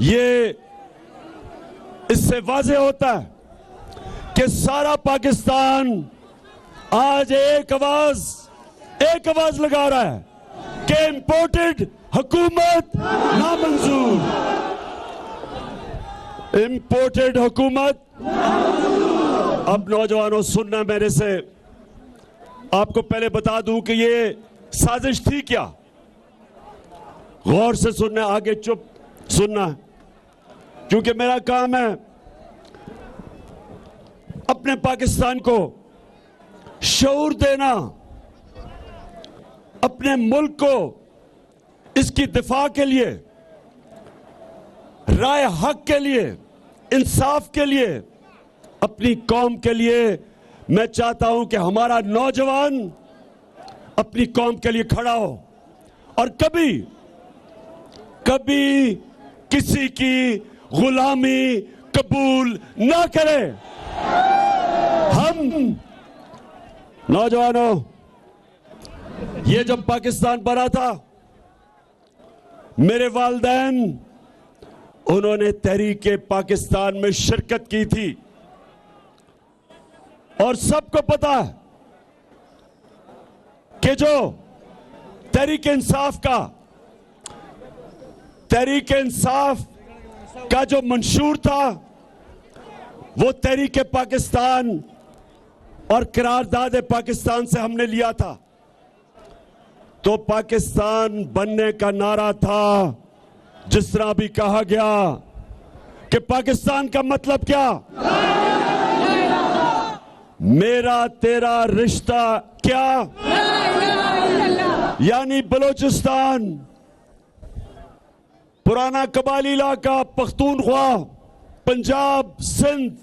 ये इससे वाज़ेह होता है कि सारा पाकिस्तान आज एक आवाज लगा रहा है कि इंपोर्टेड हुकूमत नामंजूर, इंपोर्टेड हुकूमत। अब नौजवानों सुनना मेरे से, आपको पहले बता दूं कि ये साजिश थी क्या। गौर से सुनना, आगे चुप सुनना, क्योंकि मेरा काम है अपने पाकिस्तान को शऊर देना, अपने मुल्क को इसकी दिफा के लिए, राय हक के लिए, इंसाफ के लिए, अपनी कौम के लिए। मैं चाहता हूं कि हमारा नौजवान अपनी कौम के लिए खड़ा हो और कभी कभी किसी की गुलामी कबूल ना करे। हम नौजवानों, ये जब पाकिस्तान बना था, मेरे वालिदैन उन्होंने तहरीक पाकिस्तान में शिरकत की थी और सबको पता है कि जो तहरीक इंसाफ का जो मंशूर था वो तहरीक पाकिस्तान और करारदाद पाकिस्तान से हमने लिया था। तो पाकिस्तान बनने का नारा था, जिस तरह भी कहा गया कि पाकिस्तान का मतलब क्या, मेरा तेरा रिश्ता क्या, यानी बलोचिस्तान, पुराना कबाली इलाका, पख्तूनख्वा, पंजाब, सिंध,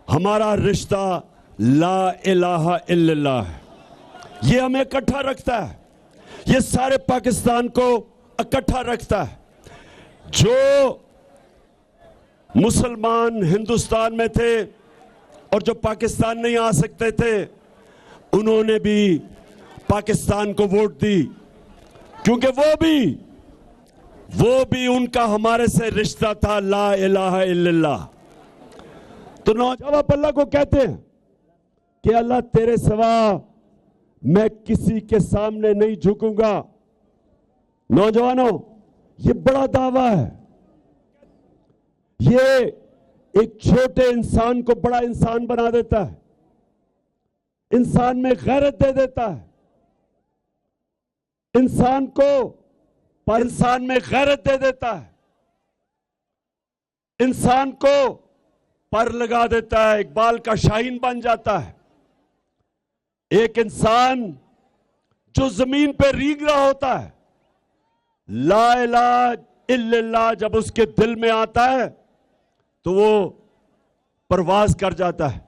हमारा रिश्ता ला इलाहा इल्लल्लाह है। ये हमें इकट्ठा रखता है, ये सारे पाकिस्तान को इकट्ठा रखता है। जो मुसलमान हिंदुस्तान में थे और जो पाकिस्तान नहीं आ सकते थे, उन्होंने भी पाकिस्तान को वोट दी, क्योंकि वो भी उनका हमारे से रिश्ता था, ला इलाहा इल्लल्लाह। तो नौजवान अल्लाह को कहते हैं कि अल्लाह तेरे सिवा मैं किसी के सामने नहीं झुकूंगा। नौजवानों, ये बड़ा दावा है, ये एक छोटे इंसान को बड़ा इंसान बना देता है, इंसान में गैरत दे देता है, इंसान में गैरत दे देता है, इंसान को पर लगा देता है, इकबाल का शाहीन बन जाता है। एक इंसान जो जमीन पे रींग रहा होता है, ला इलाहा इल्लल्लाह जब उसके दिल में आता है तो वो परवाज कर जाता है।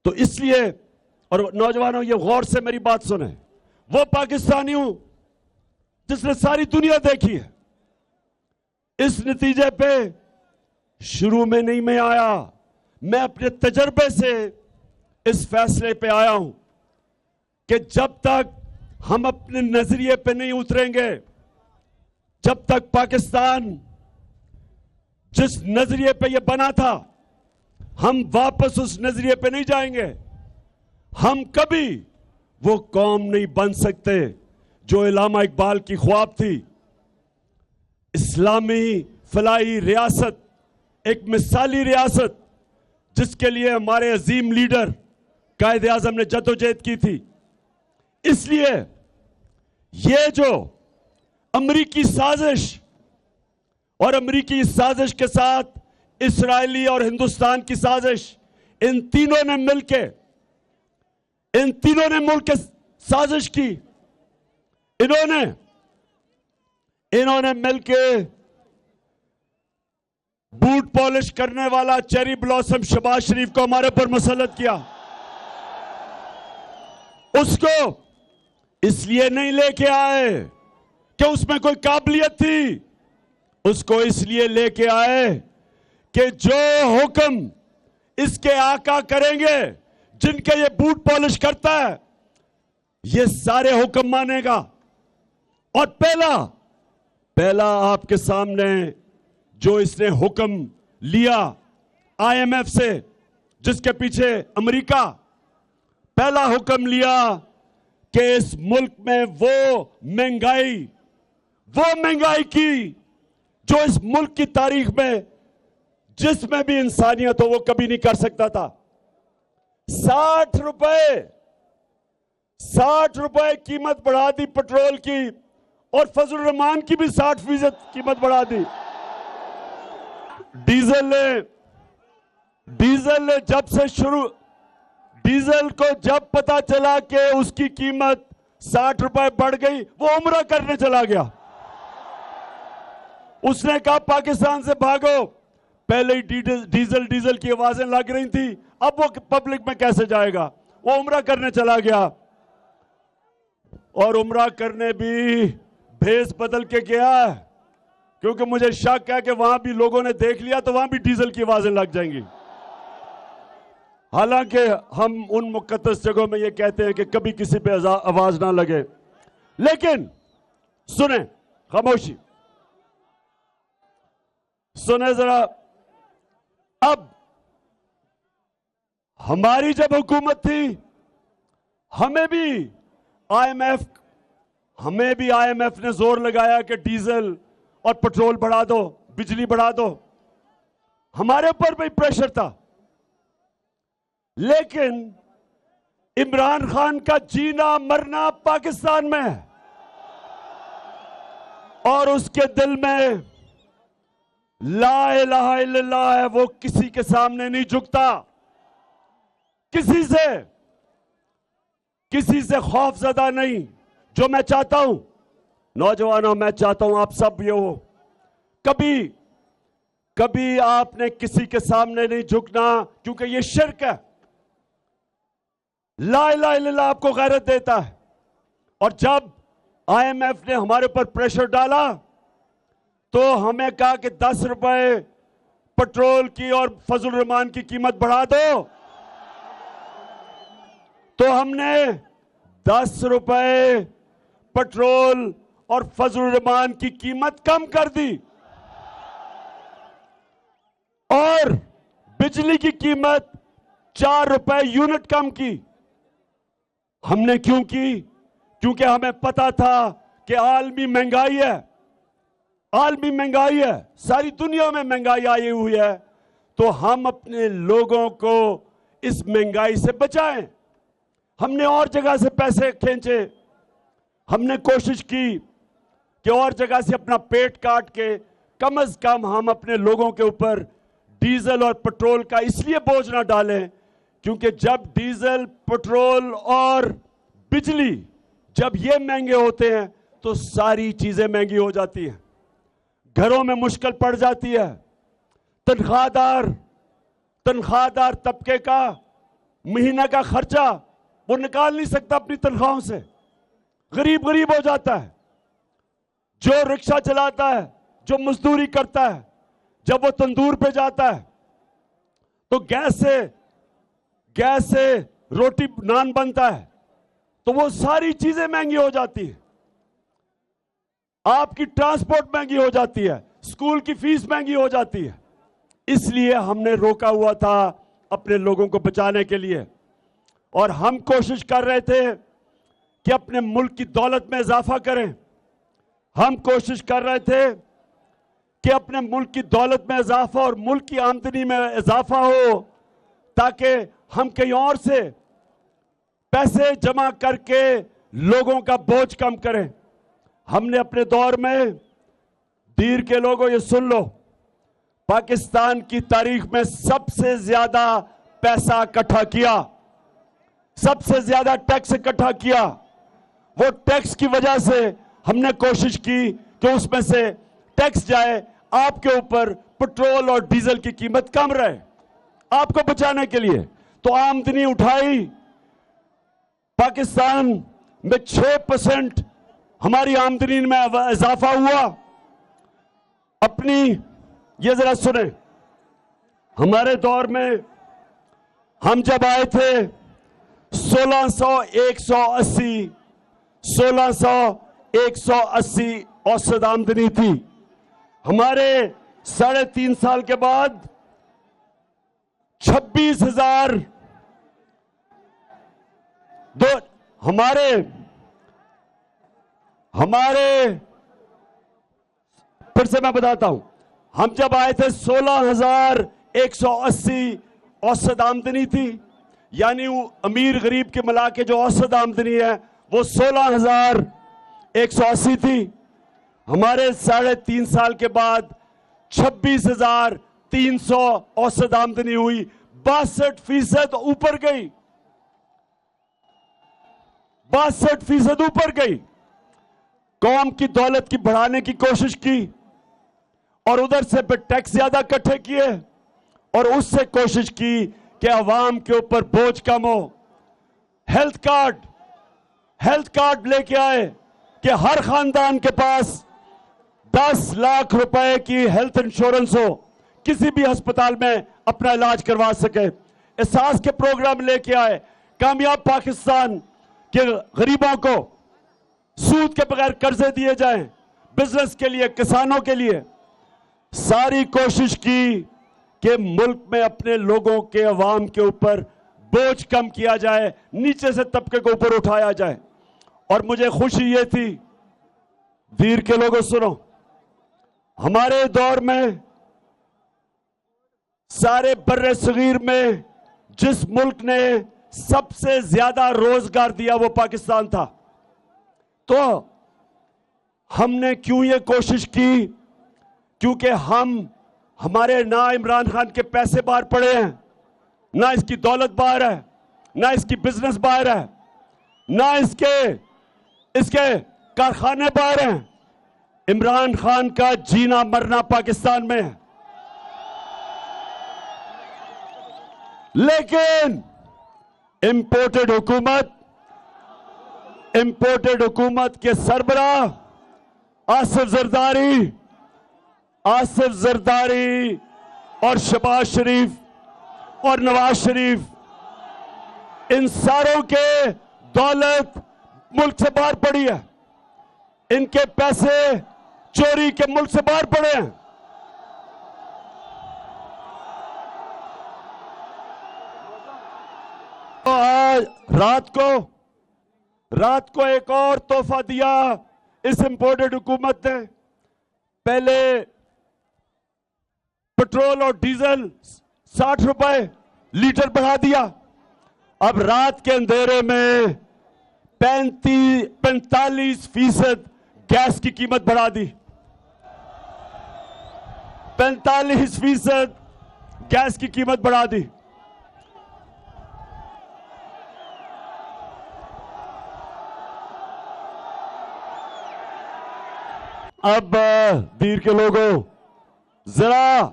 तो इसलिए, और नौजवानों ये गौर से मेरी बात सुने, वो पाकिस्तानी हूं जिसने सारी दुनिया देखी है। इस नतीजे पे शुरू में नहीं मैं आया, मैं अपने तजर्बे से इस फैसले पे आया हूं कि जब तक हम अपने नजरिए पे नहीं उतरेंगे, जब तक पाकिस्तान जिस नजरिए पे ये बना था, हम वापस उस नजरिए पे नहीं जाएंगे, हम कभी वो कौम नहीं बन सकते जो इलामा इकबाल की ख्वाब थी। इस्लामी फलाही रियासत, एक मिसाली रियासत जिसके लिए हमारे अजीम लीडर कायदे आजम ने जद्दोजहद की थी। इसलिए ये जो अमरीकी साजिश और अमरीकी साजिश के साथ इस्राएली और हिंदुस्तान की साजिश, इन तीनों ने मिलकर साजिश की। इन्होंने मिलकर बूट पॉलिश करने वाला चेरी ब्लॉसम शहबाज शरीफ को हमारे पर मुसल्लत किया। उसको इसलिए नहीं लेके आए कि उसमें कोई काबिलियत थी, उसको इसलिए लेके आए कि जो हुक्म इसके आका करेंगे, जिनके ये बूट पॉलिश करता है, ये सारे हुक्म मानेगा। और पहला आपके सामने जो इसने हुक्म लिया आईएमएफ से, जिसके पीछे अमेरिका, पहला हुक्म लिया कि इस मुल्क में वो महंगाई की जो इस मुल्क की तारीख में जिसमें भी इंसानियत हो वो कभी नहीं कर सकता था। 60 रुपए कीमत बढ़ा दी पेट्रोल की, और फजल रहमान की भी 60% कीमत बढ़ा दी। डीजल को जब पता चला कि उसकी कीमत 60 रुपए बढ़ गई, वो उम्रा करने चला गया। उसने कहा पाकिस्तान से भागो। पहले ही डीजल की आवाजें लग रही थी, अब वो पब्लिक में कैसे जाएगा? वो उम्रा करने चला गया, और उम्रा करने भी भेस बदल के गया, क्योंकि मुझे शक है कि वहां भी लोगों ने देख लिया तो वहां भी डीजल की आवाजें लग जाएंगी। हालांकि हम उन मुकद्दस जगहों में ये कहते हैं कि कभी किसी पे आवाज ना लगे, लेकिन सुने, खामोशी सुने जरा। अब हमारी जब हुकूमत थी, हमें भी आईएमएफ ने जोर लगाया कि डीजल और पेट्रोल बढ़ा दो, बिजली बढ़ा दो। हमारे ऊपर भी प्रेशर था, लेकिन इमरान खान का जीना मरना पाकिस्तान में है, और उसके दिल में ला इलाहा इल्लल्लाह है। वो किसी के सामने नहीं झुकता, किसी से खौफजदा नहीं। जो मैं चाहता हूं, नौजवानों, मैं चाहता हूं आप सब ये हो, कभी आपने किसी के सामने नहीं झुकना, क्योंकि ये शिर्क है। ला इलाहा इल्लल्लाह आपको गैरत देता है। और जब आईएमएफ ने हमारे ऊपर प्रेशर डाला तो हमें कहा कि 10 रुपए पेट्रोल की और फजल रहमान की कीमत बढ़ा दो, तो हमने 10 रुपए पेट्रोल और फजल रहमान की कीमत कम कर दी, और बिजली की कीमत 4 रुपए यूनिट कम की। हमने क्यों की? क्योंकि हमें पता था कि आलमी महंगाई है, सारी दुनिया में महंगाई आई हुई है, तो हम अपने लोगों को इस महंगाई से बचाएं। हमने और जगह से पैसे खींचे, हमने कोशिश की कि और जगह से अपना पेट काट के कम से कम हम अपने लोगों के ऊपर डीजल और पेट्रोल का इसलिए बोझ ना डालें, क्योंकि जब डीजल, पेट्रोल और बिजली जब ये महंगे होते हैं तो सारी चीजें महंगी हो जाती हैं, घरों में मुश्किल पड़ जाती है। तनख्वाहदार तबके का महीना का खर्चा वो निकाल नहीं सकता अपनी तनख्वाहों से, गरीब हो जाता है। जो रिक्शा चलाता है, जो मजदूरी करता है, जब वो तंदूर पे जाता है तो गैस से रोटी नान बनता है, तो वो सारी चीजें महंगी हो जाती है। आपकी ट्रांसपोर्ट महंगी हो जाती है, स्कूल की फीस महंगी हो जाती है। इसलिए हमने रोका हुआ था अपने लोगों को बचाने के लिए, और हम कोशिश कर रहे थे कि अपने मुल्क की दौलत में इजाफा करें। हम कोशिश कर रहे थे कि अपने मुल्क की दौलत में इजाफा और मुल्क की आमदनी में इजाफा हो, ताकि हम कहीं और से पैसे जमा करके लोगों का बोझ कम करें। हमने अपने दौर में, दीर के लोगों ये सुन लो, पाकिस्तान की तारीख में सबसे ज्यादा पैसा इकट्ठा किया, सबसे ज्यादा टैक्स इकट्ठा किया। वो टैक्स की वजह से हमने कोशिश की कि उसमें से टैक्स जाए आपके ऊपर, पेट्रोल और डीजल की कीमत कम रहे आपको बचाने के लिए। तो आमदनी उठाई, पाकिस्तान में 6% हमारी आमदनी में इजाफा हुआ। अपनी ये जरा सुने, हमारे दौर में हम जब आए थे 1600-180 औसत आमदनी थी। हमारे 3.5 साल के बाद 26,000 हमारे फिर से मैं बताता हूं, हम जब आए थे 16,180 औसत आमदनी थी, यानी अमीर गरीब के मिला के जो औसत आमदनी है वो 16,180 थी। हमारे 3.5 साल के बाद 26,300 औसत आमदनी हुई, 62% ऊपर गई, 62% ऊपर गई। कौम की दौलत की बढ़ाने की कोशिश की और उधर से फिर टैक्स ज्यादा इकट्ठे किए और उससे कोशिश की कि अवाम के ऊपर बोझ कम हो। हेल्थ कार्ड लेके आए कि हर खानदान के पास 10 लाख रुपए की हेल्थ इंश्योरेंस हो, किसी भी अस्पताल में अपना इलाज करवा सके। एहसास के प्रोग्राम लेके आए, कामयाब पाकिस्तान के गरीबों को सूद के बगैर कर्जे दिए जाएं, बिजनेस के लिए, किसानों के लिए। सारी कोशिश की कि मुल्क में अपने लोगों के, अवाम के ऊपर बोझ कम किया जाए, नीचे से तबके को ऊपर उठाया जाए। और मुझे खुशी ये थी, वीर के लोगों सुनो, हमारे दौर में सारे बर्रे सगीर में जिस मुल्क ने सबसे ज्यादा रोजगार दिया वो पाकिस्तान था। तो हमने क्यों ये कोशिश की? क्योंकि हमारे ना इमरान खान के पैसे बाहर पड़े हैं, ना इसकी दौलत बाहर है, ना इसकी बिजनेस बाहर है, ना इसके कारखाने बाहर हैं। इमरान खान का जीना मरना पाकिस्तान में है। लेकिन इंपोर्टेड हुकूमत के सरबराह आसिफ जरदारी और शहबाज शरीफ और नवाज शरीफ, इन सारों के दौलत मुल्क से बाहर पड़ी है, इनके पैसे चोरी के मुल्क से बाहर पड़े हैं। तो आज रात को एक और तोहफा दिया इस इंपोर्टेड हुकूमत ने। पहले पेट्रोल और डीजल 60 रुपए लीटर बढ़ा दिया, अब रात के अंधेरे में 45% गैस की कीमत बढ़ा दी। 45% गैस की कीमत बढ़ा दी। अब वीर के लोगों, जरा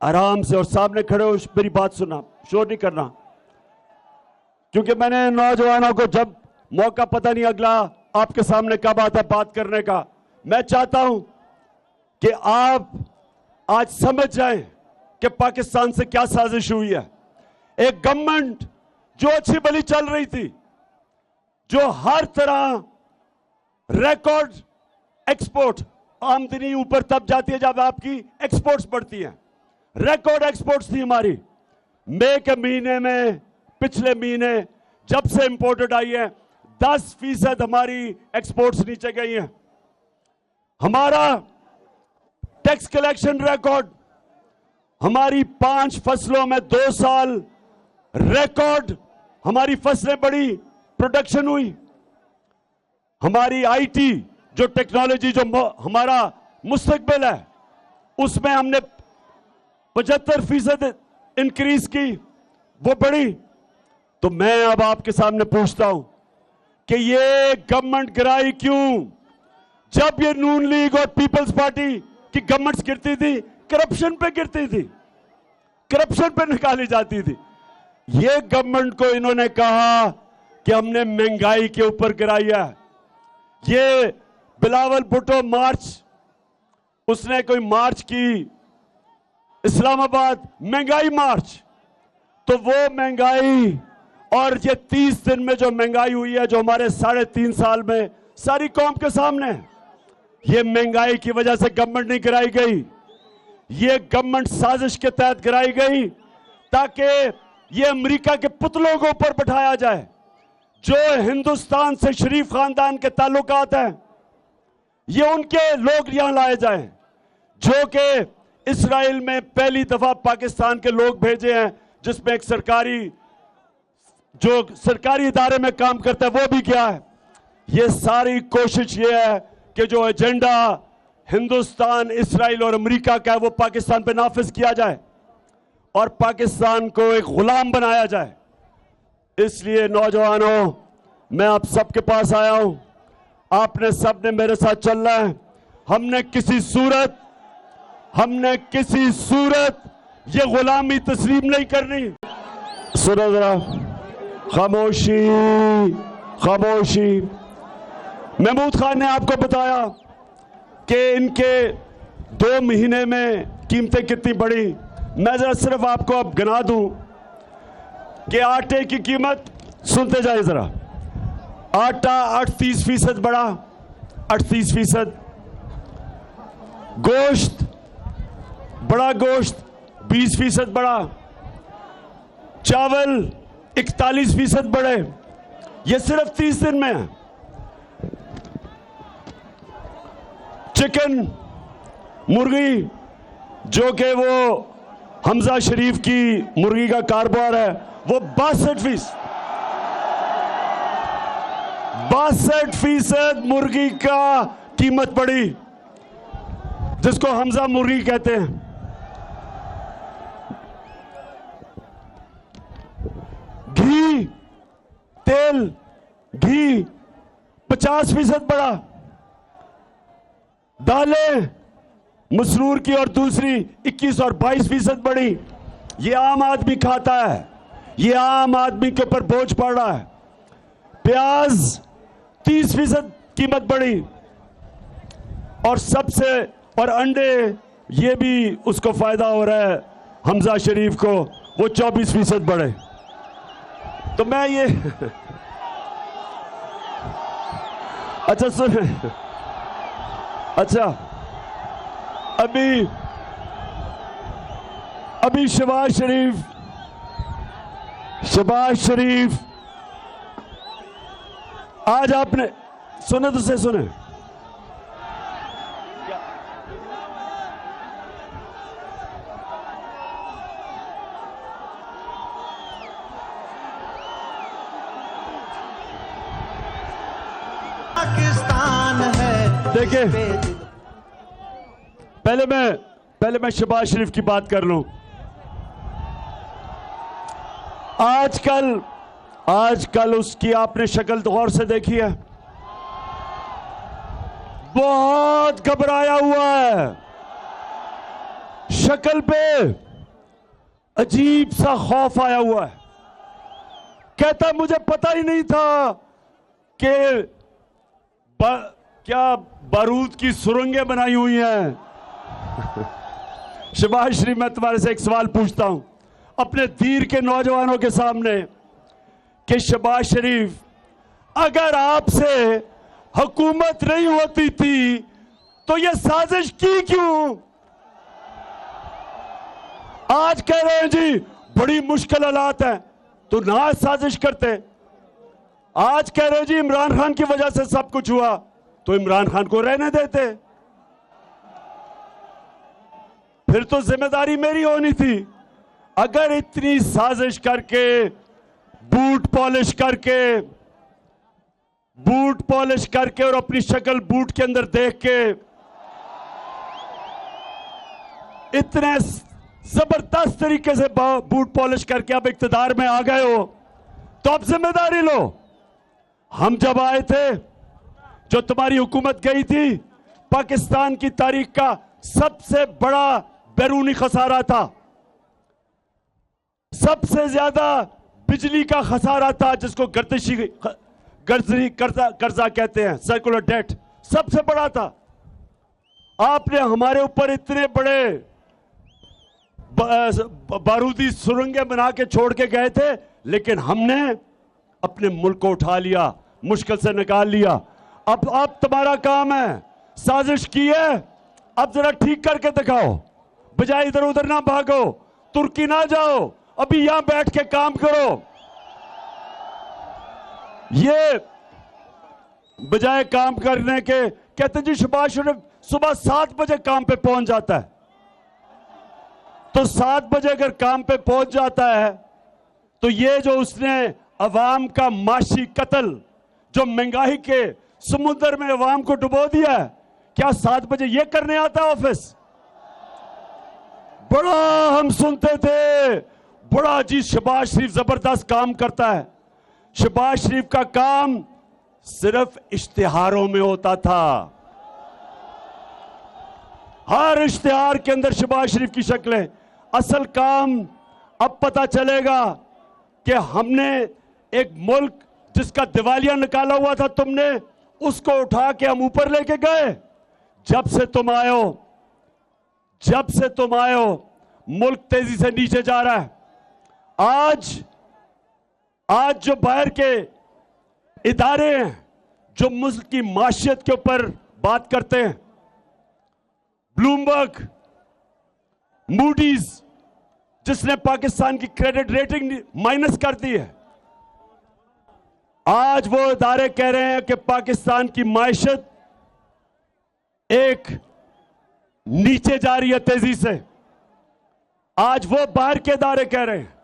आराम से और सामने खड़े हो मेरी बात सुनना, शोर नहीं करना, क्योंकि मैंने नौजवानों को जब मौका पता नहीं अगला आपके सामने कब आता है बात करने का, मैं चाहता हूं कि आप आज समझ जाएं कि पाकिस्तान से क्या साजिश हुई है। एक गवर्नमेंट जो अच्छी भली चल रही थी, जो हर तरह रिकॉर्ड एक्सपोर्ट, आमदनी ऊपर तब जाती है जब आपकी एक्सपोर्ट्स बढ़ती हैं, रिकॉर्ड एक्सपोर्ट्स थी हमारी। मई के महीने में, पिछले महीने जब से इंपोर्टेड आई है, 10% हमारी एक्सपोर्ट्स नीचे गई हैं। हमारा टैक्स कलेक्शन रिकॉर्ड, हमारी 5 फसलों में 2 साल रिकॉर्ड हमारी फसलें बढ़ी, प्रोडक्शन हुई। हमारी आईटी जो टेक्नोलॉजी, जो हमारा मुस्तकबिल है, उसमें हमने 75% इंक्रीज की, वो बढ़ी। तो मैं अब आपके सामने पूछता हूं कि ये गवर्नमेंट गिराई क्यों? जब ये नून लीग और पीपल्स पार्टी की गवर्नमेंट्स गिरती थी, करप्शन पे गिरती थी, करप्शन पे निकाली जाती थी। ये गवर्नमेंट को इन्होंने कहा कि हमने महंगाई के ऊपर गिराई है। ये बिलावल भुट्टो मार्च, उसने कोई मार्च की इस्लामाबाद, महंगाई मार्च, तो वो महंगाई और ये 30 दिन में जो महंगाई हुई है, जो हमारे 3.5 साल में सारी कौम के सामने है, ये महंगाई की वजह से गवर्नमेंट नहीं गिराई गई, ये गवर्नमेंट साजिश के तहत गिराई गई ताकि ये अमेरिका के पुतलों के ऊपर बैठाया जाए। जो हिंदुस्तान से शरीफ खानदान के ताल्लुकात हैं, ये उनके लोग यहां लाए जाएं, जो कि इस्राएल में पहली दफा पाकिस्तान के लोग भेजे हैं, जिसमें एक सरकारी इदारे में काम करता है वो भी गया है। ये सारी कोशिश ये है कि जो एजेंडा हिंदुस्तान, इस्राएल और अमेरिका का है वो पाकिस्तान पे नाफिज किया जाए और पाकिस्तान को एक गुलाम बनाया जाए। इसलिए नौजवानों, मैं आप सबके पास आया हूं। आपने सबने मेरे साथ चलना है। हमने किसी सूरत ये गुलामी तस्लीम नहीं करनी। सुनो जरा, खामोशी। महमूद खान ने आपको बताया कि इनके 2 महीने में कीमतें कितनी बढ़ी। मैं जरा सिर्फ आपको अब गिना दूं कि आटे की कीमत, सुनते जाए जरा। आटा 38% बढ़ा, 38%। बड़ा गोश्त 20% बढ़ा। चावल 41% बढ़े। ये सिर्फ 30 दिन में है। चिकन, मुर्गी, जो कि वो हमजा शरीफ की मुर्गी का कारोबार है, वो 62% मुर्गी का कीमत बढ़ी, जिसको हमजा मुर्गी कहते हैं। घी 50% बढ़ा। दालें, मसरूर की और दूसरी 21 और 22% बढ़ी। ये आम आदमी खाता है, ये आम आदमी के ऊपर बोझ पड़ रहा है। प्याज 30% कीमत बढ़ी और अंडे, ये भी उसको फायदा हो रहा है हमजा शरीफ को, वो 24% बढ़े। तो मैं ये अच्छा सुन, अच्छा अभी शहबाज शरीफ आज आपने सुने तो से सुने, पाकिस्तान है। देखिए, पहले मैं शहबाज शरीफ की बात कर लूं। आजकल उसकी आपने शक्ल तो गौर से देखी है, बहुत घबराया हुआ है। शक्ल पे अजीब सा खौफ आया हुआ है। कहता मुझे पता ही नहीं था कि क्या बारूद की सुरंगें बनाई हुई हैं। शहबाज शरीफ, मैं तुम्हारे से एक सवाल पूछता हूं अपने तीर के नौजवानों के सामने कि शहबाज शरीफ, अगर आपसे हुकूमत नहीं होती थी तो ये साजिश की क्यों? आज कह रहे हैं जी बड़ी मुश्किल हालात है, तो ना साजिश करते। आज कह रहे हैं जी इमरान खान की वजह से सब कुछ हुआ, तो इमरान खान को रहने देते। फिर तो जिम्मेदारी मेरी होनी थी। अगर इतनी साजिश करके, बूट पॉलिश करके और अपनी शक्ल बूट के अंदर देख के इतने जबरदस्त तरीके से बूट पॉलिश करके अब इक्तदार में आ गए हो, तो अब जिम्मेदारी लो। हम जब आए थे, जो तुम्हारी हुकूमत गई थी, पाकिस्तान की तारीख का सबसे बड़ा बैरूनी खसारा था, सबसे ज्यादा बिजली का खसारा था, जिसको गर्जी कर्जा कहते हैं, सर्कुलर डेट, सबसे बड़ा था। आपने हमारे ऊपर इतने बड़े बारूदी सुरंगें बना के छोड़ के गए थे, लेकिन हमने अपने मुल्क को उठा लिया, मुश्किल से निकाल लिया। अब तुम्हारा काम है, साजिश की है, अब जरा ठीक करके दिखाओ। बजाय इधर उधर ना भागो, तुर्की ना जाओ, अभी यहां बैठ के काम करो। ये बजाय काम करने के कहते जी सुभाष शरीफ सुबह 7 बजे काम पे पहुंच जाता है। तो 7 बजे अगर काम पे पहुंच जाता है तो ये जो उसने अवाम का माशी कत्ल, जो महंगाई के समुद्र में अवाम को डुबो दिया है, क्या 7 बजे ये करने आता है ऑफिस? बड़ा हम सुनते थे, बड़ा जी शहबाज शरीफ जबरदस्त काम करता है। शहबाज शरीफ का काम सिर्फ इश्तिहारों में होता था। हर इश्तिहार के अंदर शहबाज शरीफ की शक्लें। असल काम अब पता चलेगा कि हमने एक मुल्क जिसका दिवालिया निकाला हुआ था तुमने, उसको उठा के हम ऊपर लेके गए। जब से तुम आए हो मुल्क तेजी से नीचे जा रहा है। आज जो बाहर के इदारे हैं जो मुल्क की माशियत के ऊपर बात करते हैं, ब्लूमबर्ग, मूडीज, जिसने पाकिस्तान की क्रेडिट रेटिंग माइनस कर दी है, आज वो इदारे कह रहे हैं कि पाकिस्तान की माशियत एक नीचे जा रही है तेजी से। आज वो बाहर के इदारे कह रहे हैं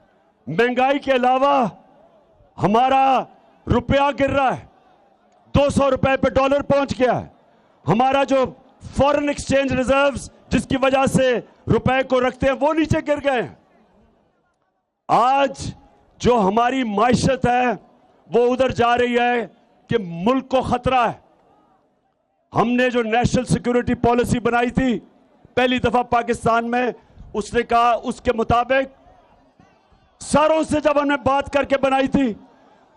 महंगाई के अलावा हमारा रुपया गिर रहा है, 200 रुपए पे डॉलर पहुंच गया है। हमारा जो फॉरेन एक्सचेंज रिजर्व्स जिसकी वजह से रुपए को रखते हैं वो नीचे गिर गए हैं। आज जो हमारी माइशत है वो उधर जा रही है कि मुल्क को खतरा है। हमने जो नेशनल सिक्योरिटी पॉलिसी बनाई थी पहली दफा पाकिस्तान में, उसने कहा उसके मुताबिक सारों से जब हमने बात करके बनाई थी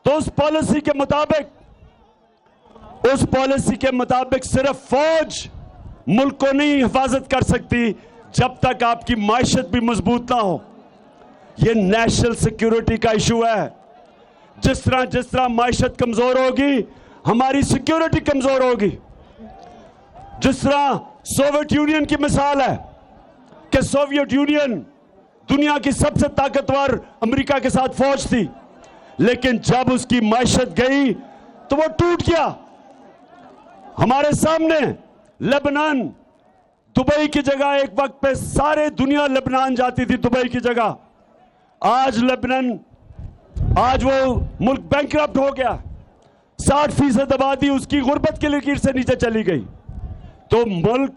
तो उस पॉलिसी के मुताबिक सिर्फ फौज मुल्क को नहीं हिफाजत कर सकती जब तक आपकी माइशत भी मजबूत ना हो। यह नेशनल सिक्योरिटी का इशू है। जिस तरह माइशत कमजोर होगी हमारी सिक्योरिटी कमजोर होगी। जिस तरह सोवियत यूनियन की मिसाल है कि सोवियत यूनियन दुनिया की सबसे ताकतवर अमेरिका के साथ फौज थी, लेकिन जब उसकी माइशत गई तो वो टूट गया। हमारे सामने लेबनान, दुबई की जगह एक वक्त पे सारे दुनिया लेबनान जाती थी दुबई की जगह। आज वो मुल्क बैंकरप्ट हो गया, 60% आबादी उसकी गुर्बत की लकीर से नीचे चली गई। तो मुल्क,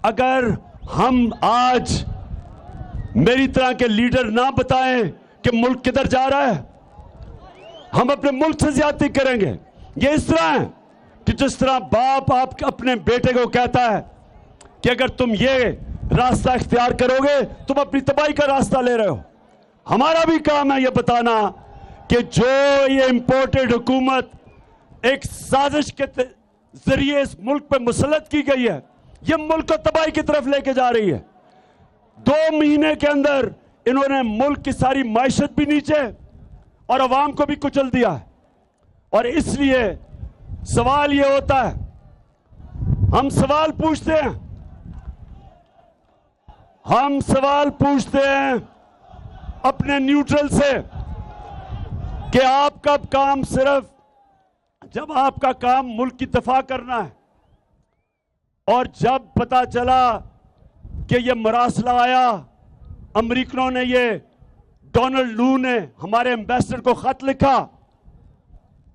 अगर हम आज मेरी तरह के लीडर ना बताएं कि मुल्क किधर जा रहा है, हम अपने मुल्क से ज्यादती करेंगे। ये इस तरह है कि जिस तरह बाप आप अपने बेटे को कहता है कि अगर तुम ये रास्ता इख्तियार करोगे तुम अपनी तबाही का रास्ता ले रहे हो। हमारा भी काम है ये बताना कि जो ये इंपोर्टेड हुकूमत एक साजिश के जरिए इस मुल्क पे मुसल्लत की गई है, ये मुल्क को तबाही की तरफ लेके जा रही है। 2 महीने के अंदर इन्होंने मुल्क की सारी माइशत भी नीचे और अवाम को भी कुचल दिया है। और इसलिए सवाल ये होता है, हम सवाल पूछते हैं अपने न्यूट्रल से कि आपका काम सिर्फ जब आपका काम मुल्क की दफा करना है, और जब पता चला कि ये मरासला आया, अमरीकनों ने, ये डोनाल्ड लू ने हमारे एम्बेसडर को खत लिखा,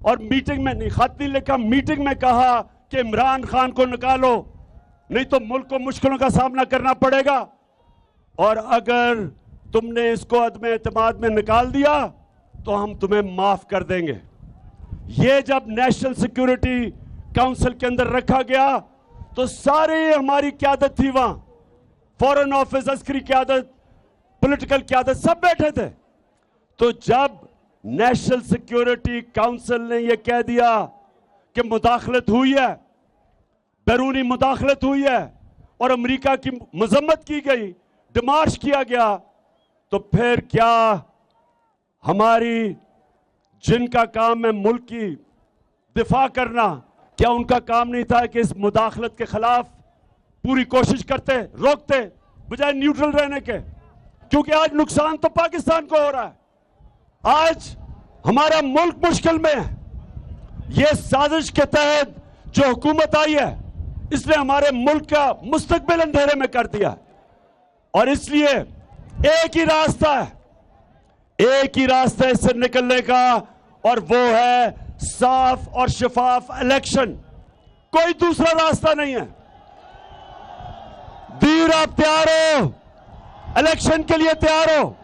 और मीटिंग में नहीं, खत नहीं लिखा, मीटिंग में कहा कि इमरान खान को निकालो नहीं तो मुल्क को मुश्किलों का सामना करना पड़ेगा, और अगर तुमने इसको अदम एतमाद में निकाल दिया तो हम तुम्हें माफ कर देंगे। ये जब नेशनल सिक्योरिटी काउंसिल के अंदर रखा गया तो सारी हमारी क्यादत थी वहां, फॉरेन ऑफिस, अस्करी क्यादत, पॉलिटिकल क्यादत, सब बैठे थे। तो जब नेशनल सिक्योरिटी काउंसिल ने यह कह दिया कि मुदाखलत हुई है, बैरूनी मुदाखलत हुई है और अमेरिका की मजम्मत की गई, डिमार्च किया गया, तो फिर क्या हमारी जिनका काम है मुल्क की दिफा करना, क्या उनका काम नहीं था कि इस मुदाखलत के खिलाफ पूरी कोशिश करते, रोकते? बजाय न्यूट्रल रहने के, क्योंकि आज नुकसान तो पाकिस्तान को हो रहा है। आज हमारा मुल्क मुश्किल में है। यह साजिश के तहत जो हुकूमत आई है, इसने हमारे मुल्क का मुस्तकबिल अंधेरे में कर दिया और इसलिए एक ही रास्ता है, एक ही रास्ता है इससे निकलने का, और वो है साफ और शफाफ इलेक्शन। कोई दूसरा रास्ता नहीं है। दीर, आप तैयार हो? इलेक्शन के लिए तैयार हो?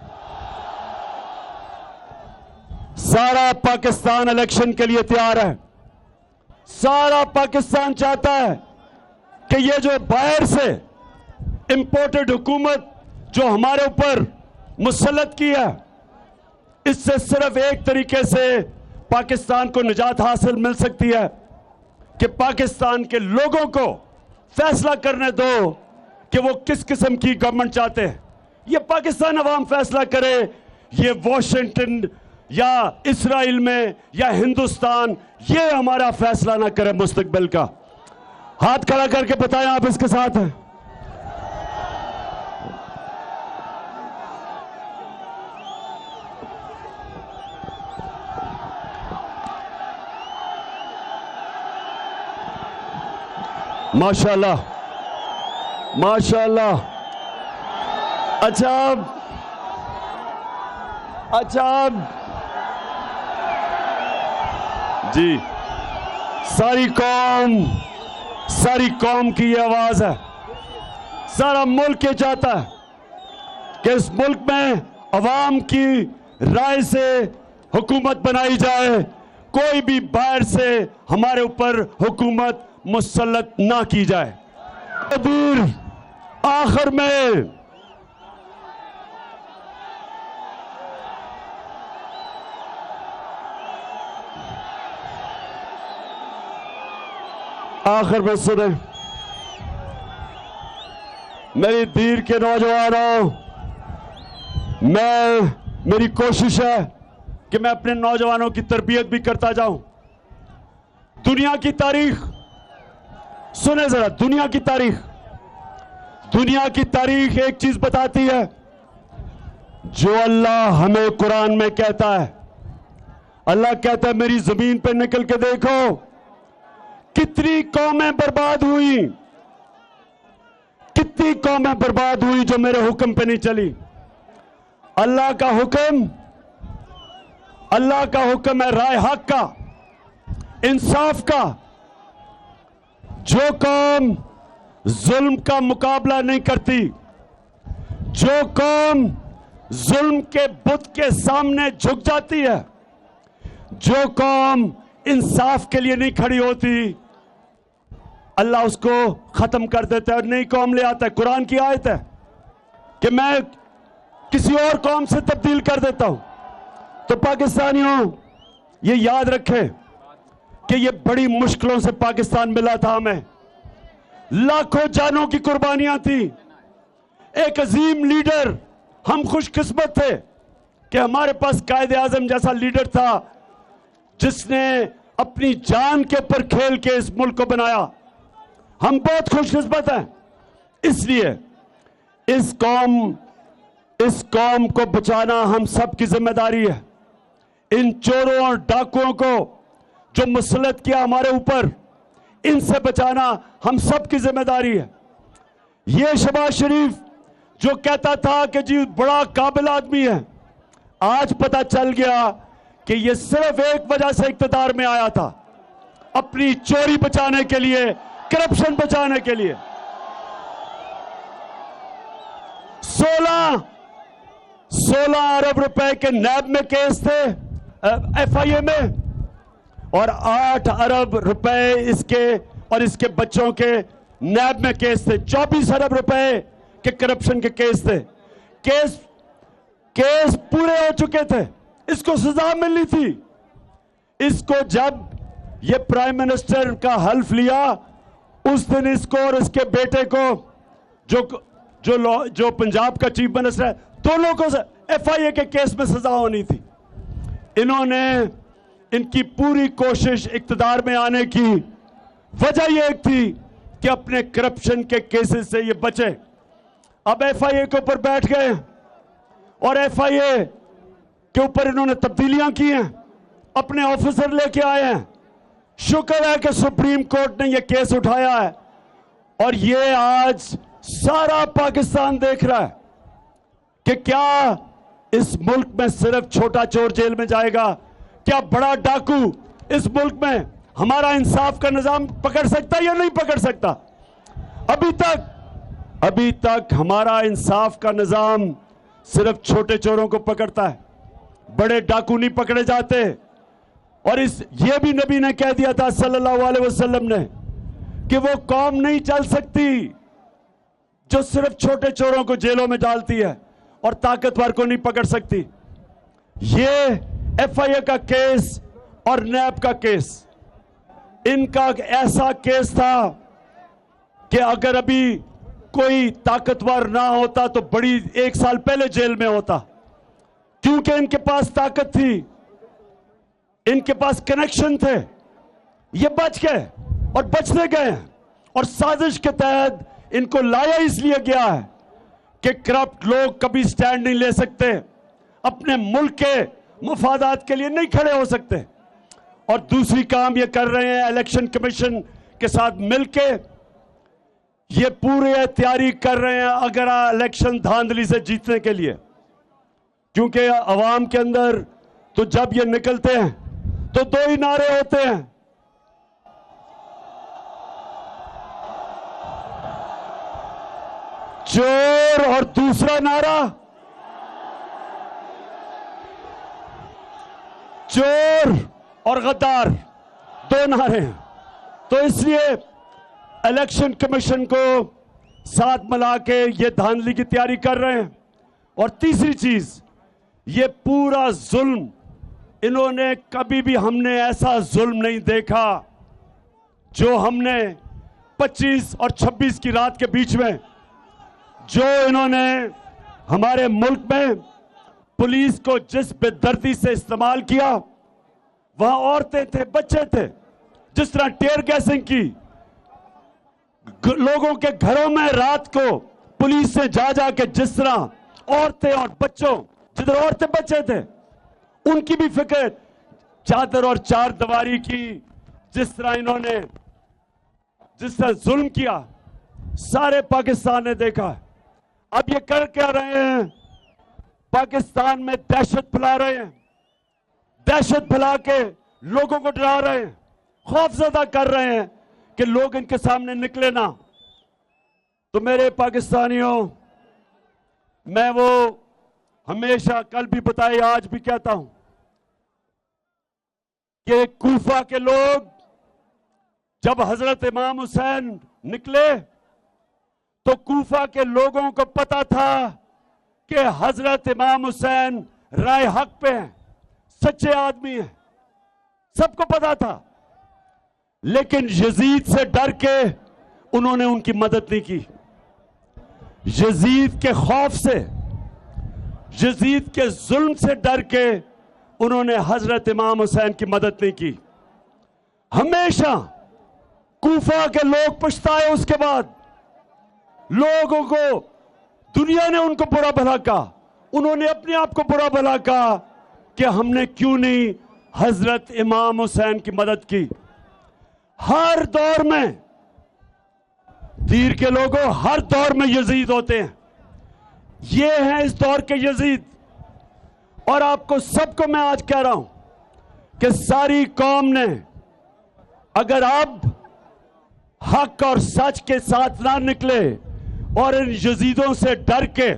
सारा पाकिस्तान इलेक्शन के लिए तैयार है। सारा पाकिस्तान चाहता है कि ये जो बाहर से इंपोर्टेड हुकूमत जो हमारे ऊपर मुसल्लत की है, इससे सिर्फ एक तरीके से पाकिस्तान को निजात हासिल मिल सकती है कि पाकिस्तान के लोगों को फैसला करने दो कि वो किस किस्म की गवर्नमेंट चाहते हैं। ये पाकिस्तान अवाम फैसला करे, ये वॉशिंगटन या इस्राइल में या हिंदुस्तान ये हमारा फैसला ना करे मुस्तकबिल का। हाथ खड़ा करके बताएं आप इसके साथ हैं। माशाल्लाह, माशाल्लाह। अच्छा जी, सारी कौम की ये आवाज है। सारा मुल्क ये चाहता है कि इस मुल्क में अवाम की राय से हुकूमत बनाई जाए, कोई भी बाहर से हमारे ऊपर हुकूमत मुसल्लत ना की जाए। आखिर में सुने, मेरी दीर के नौजवानों, मेरी कोशिश है कि मैं अपने नौजवानों की तरबियत भी करता जाऊं। दुनिया की तारीख सुने जरा, दुनिया की तारीख एक चीज बताती है, जो अल्लाह हमें कुरान में कहता है। अल्लाह कहता है मेरी जमीन पे निकल के देखो कितनी कौमें बर्बाद हुई, कितनी कौमें बर्बाद हुई जो मेरे हुक्म पे नहीं चली। अल्लाह का हुक्म है राय हक का, इंसाफ का। जो कौम जुल्म का मुकाबला नहीं करती, जो कौम जुल्म के बुत के सामने झुक जाती है, जो कौम इंसाफ के लिए नहीं खड़ी होती, अल्लाह उसको खत्म कर देता है और नई कौम ले आता है। कुरान की आयत है कि मैं किसी और कौम से तब्दील कर देता हूं। तो पाकिस्तानियों ये याद रखें कि ये बड़ी मुश्किलों से पाकिस्तान मिला था हमें, लाखों जानों की कुर्बानियां थी। एक अजीम लीडर, हम खुशकिस्मत थे कि हमारे पास कायदे आजम जैसा लीडर था जिसने अपनी जान के ऊपर खेल के इस मुल्क को बनाया। हम बहुत खुशकिस्मत हैं। इसलिए इस कौम को बचाना हम सब की जिम्मेदारी है। इन चोरों और डाकुओं को जो मुसल्लत किया हमारे ऊपर, इनसे बचाना हम सब की जिम्मेदारी है। ये शहबाज शरीफ जो कहता था कि जी बड़ा काबिल आदमी है, आज पता चल गया कि ये सिर्फ एक वजह से इख्तियार में आया था, अपनी चोरी बचाने के लिए, करप्शन बचाने के लिए। 16 अरब रुपए के नैब में केस थे, एफआईए में, और 8 अरब रुपए इसके और इसके बच्चों के नैब में केस थे। 24 अरब रुपए के करप्शन के केस थे। केस पूरे हो चुके थे, इसको सजा मिलनी थी। इसको जब ये प्राइम मिनिस्टर का हल्फ लिया, उस दिन इसको और इसके बेटे को, जो पंजाब का चीफ मिनिस्टर है, दोनों को एफआईए के केस में सजा होनी थी। इनकी पूरी कोशिश इख्तियार में आने की वजह यह थी कि अपने करप्शन के केसेस से ये बचे। अब एफआईए के ऊपर बैठ गए और एफआईए के ऊपर इन्होंने तब्दीलियां की हैं, अपने ऑफिसर लेके आए हैं। शुक्र है कि सुप्रीम कोर्ट ने यह केस उठाया है और ये आज सारा पाकिस्तान देख रहा है कि क्या इस मुल्क में सिर्फ छोटा चोर जेल में जाएगा, क्या बड़ा डाकू इस मुल्क में हमारा इंसाफ का निजाम पकड़ सकता है या नहीं पकड़ सकता। अभी तक हमारा इंसाफ का निजाम सिर्फ छोटे चोरों को पकड़ता है, बड़े डाकू नहीं पकड़े जाते। और ये भी नबी ने कह दिया था सल्लल्लाहु अलैहि वसल्लम ने कि वो कौम नहीं चल सकती जो सिर्फ छोटे चोरों को जेलों में डालती है और ताकतवर को नहीं पकड़ सकती। ये एफआईए का केस और नैब का केस, इनका ऐसा केस था कि अगर अभी कोई ताकतवर ना होता तो बड़ी 1 साल पहले जेल में होता, क्योंकि इनके पास ताकत थी, इनके पास कनेक्शन थे। ये बच गए और बचने गए और साजिश के तहत इनको लाया इसलिए गया है कि करप्ट लोग कभी स्टैंड नहीं ले सकते, अपने मुल्क के मुफादात के लिए नहीं खड़े हो सकते। और दूसरी काम ये कर रहे हैं, इलेक्शन कमीशन के साथ मिलके ये पूरी तैयारी कर रहे हैं अगर इलेक्शन धांधली से जीतने के लिए, क्योंकि अवाम के अंदर तो जब ये निकलते हैं तो 2 ही नारे होते हैं, चोर और दूसरा नारा चोर और गद्दार, 2 नारे हैं। तो इसलिए इलेक्शन कमीशन को साथ मिला के ये धांधली की तैयारी कर रहे हैं। और तीसरी चीज, ये पूरा जुल्म, इन्होंने कभी भी हमने ऐसा जुल्म नहीं देखा जो हमने 25 और 26 की रात के बीच में जो इन्होंने हमारे मुल्क में पुलिस को जिस बेदर्दी से इस्तेमाल किया, वहां औरतें थे, बच्चे थे, जिस तरह टेयर गैसिंग की, लोगों के घरों में रात को पुलिस से जा के जिस तरह औरतें और बच्चों, जिधर औरतें बच्चे थे उनकी भी फिक्र, चादर और चार दीवारी की जिस तरह इन्होंने जिस तरह जुल्म किया, सारे पाकिस्तान ने देखा। अब ये कर क्या रहे हैं, पाकिस्तान में दहशत फैला रहे हैं, दहशत फैला के लोगों को डरा रहे हैं, खौफजदा कर रहे हैं कि लोग इनके सामने निकले ना। तो मेरे पाकिस्तानियों, मैं वो हमेशा कल भी बताया, आज भी कहता हूं कि कूफा के लोग जब हजरत इमाम हुसैन निकले तो कूफा के लोगों को पता था कि हजरत इमाम हुसैन राय हक पे हैं, सच्चे आदमी हैं, सबको पता था। लेकिन यजीद से डर के उन्होंने उनकी मदद नहीं की। यजीद के खौफ से, यजीद के जुल्म से डर के उन्होंने हजरत इमाम हुसैन की मदद नहीं की। हमेशा कूफा के लोग पछताए, उसके बाद लोगों को, दुनिया ने उनको बुरा भला कहा, उन्होंने अपने आप को बुरा भला कहा कि हमने क्यों नहीं हजरत इमाम हुसैन की मदद की। हर दौर में तीर के लोगों, हर दौर में यजीद होते हैं, ये हैं इस दौर के यजीद। और आपको सबको मैं आज कह रहा हूं कि सारी कौम ने अगर अब हक और सच के साथ ना निकले और इन यजीदों से डर के,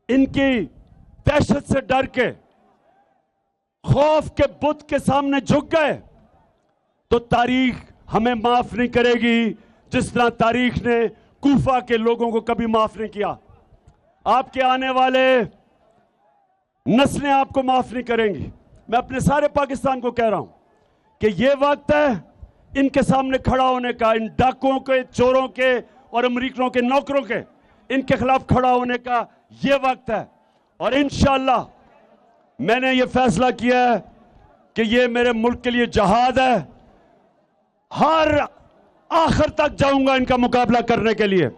इनकी दहशत से डर के, खौफ के बुत के सामने झुक गए, तो तारीख हमें माफ नहीं करेगी, जिस तरह तारीख ने कूफा के लोगों को कभी माफ नहीं किया। आपके आने वाले नस्लें आपको माफ नहीं करेंगी। मैं अपने सारे पाकिस्तान को कह रहा हूं कि यह वक्त है इनके सामने खड़ा होने का, इन डाकुओं के, चोरों के और अमरीकनों के नौकरों के, इनके खिलाफ खड़ा होने का यह वक्त है। और इंशाअल्लाह मैंने यह फैसला किया है कि यह मेरे मुल्क के लिए जहाद है, हर आखिर तक जाऊंगा इनका मुकाबला करने के लिए।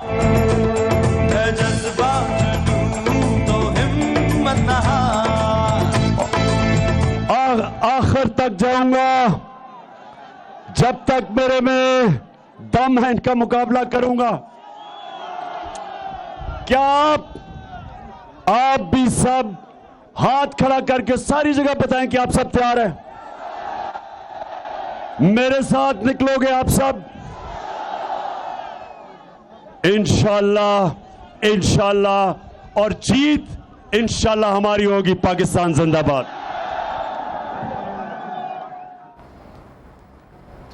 मैं जज्बात लूं तो हिम्मत न हार। आखिर तक जाऊंगा जब तक मेरे में दम है, इनका मुकाबला करूंगा। क्या आप भी सब हाथ खड़ा करके सारी जगह बताएं कि आप सब तैयार हैं? मेरे साथ निकलोगे आप सब? इंशाअल्लाह, इंशाअल्लाह, और जीत इंशाअल्लाह हमारी होगी। पाकिस्तान जिंदाबाद।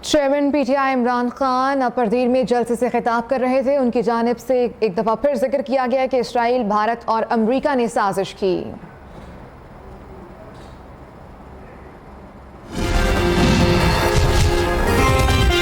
चेयरमैन पीटीआई इमरान खान परदीर में जलसे से खिताब कर रहे थे। उनकी जानिब से एक दफ़ा फिर जिक्र किया गया कि इसराइल, भारत और अमरीका ने साजिश की।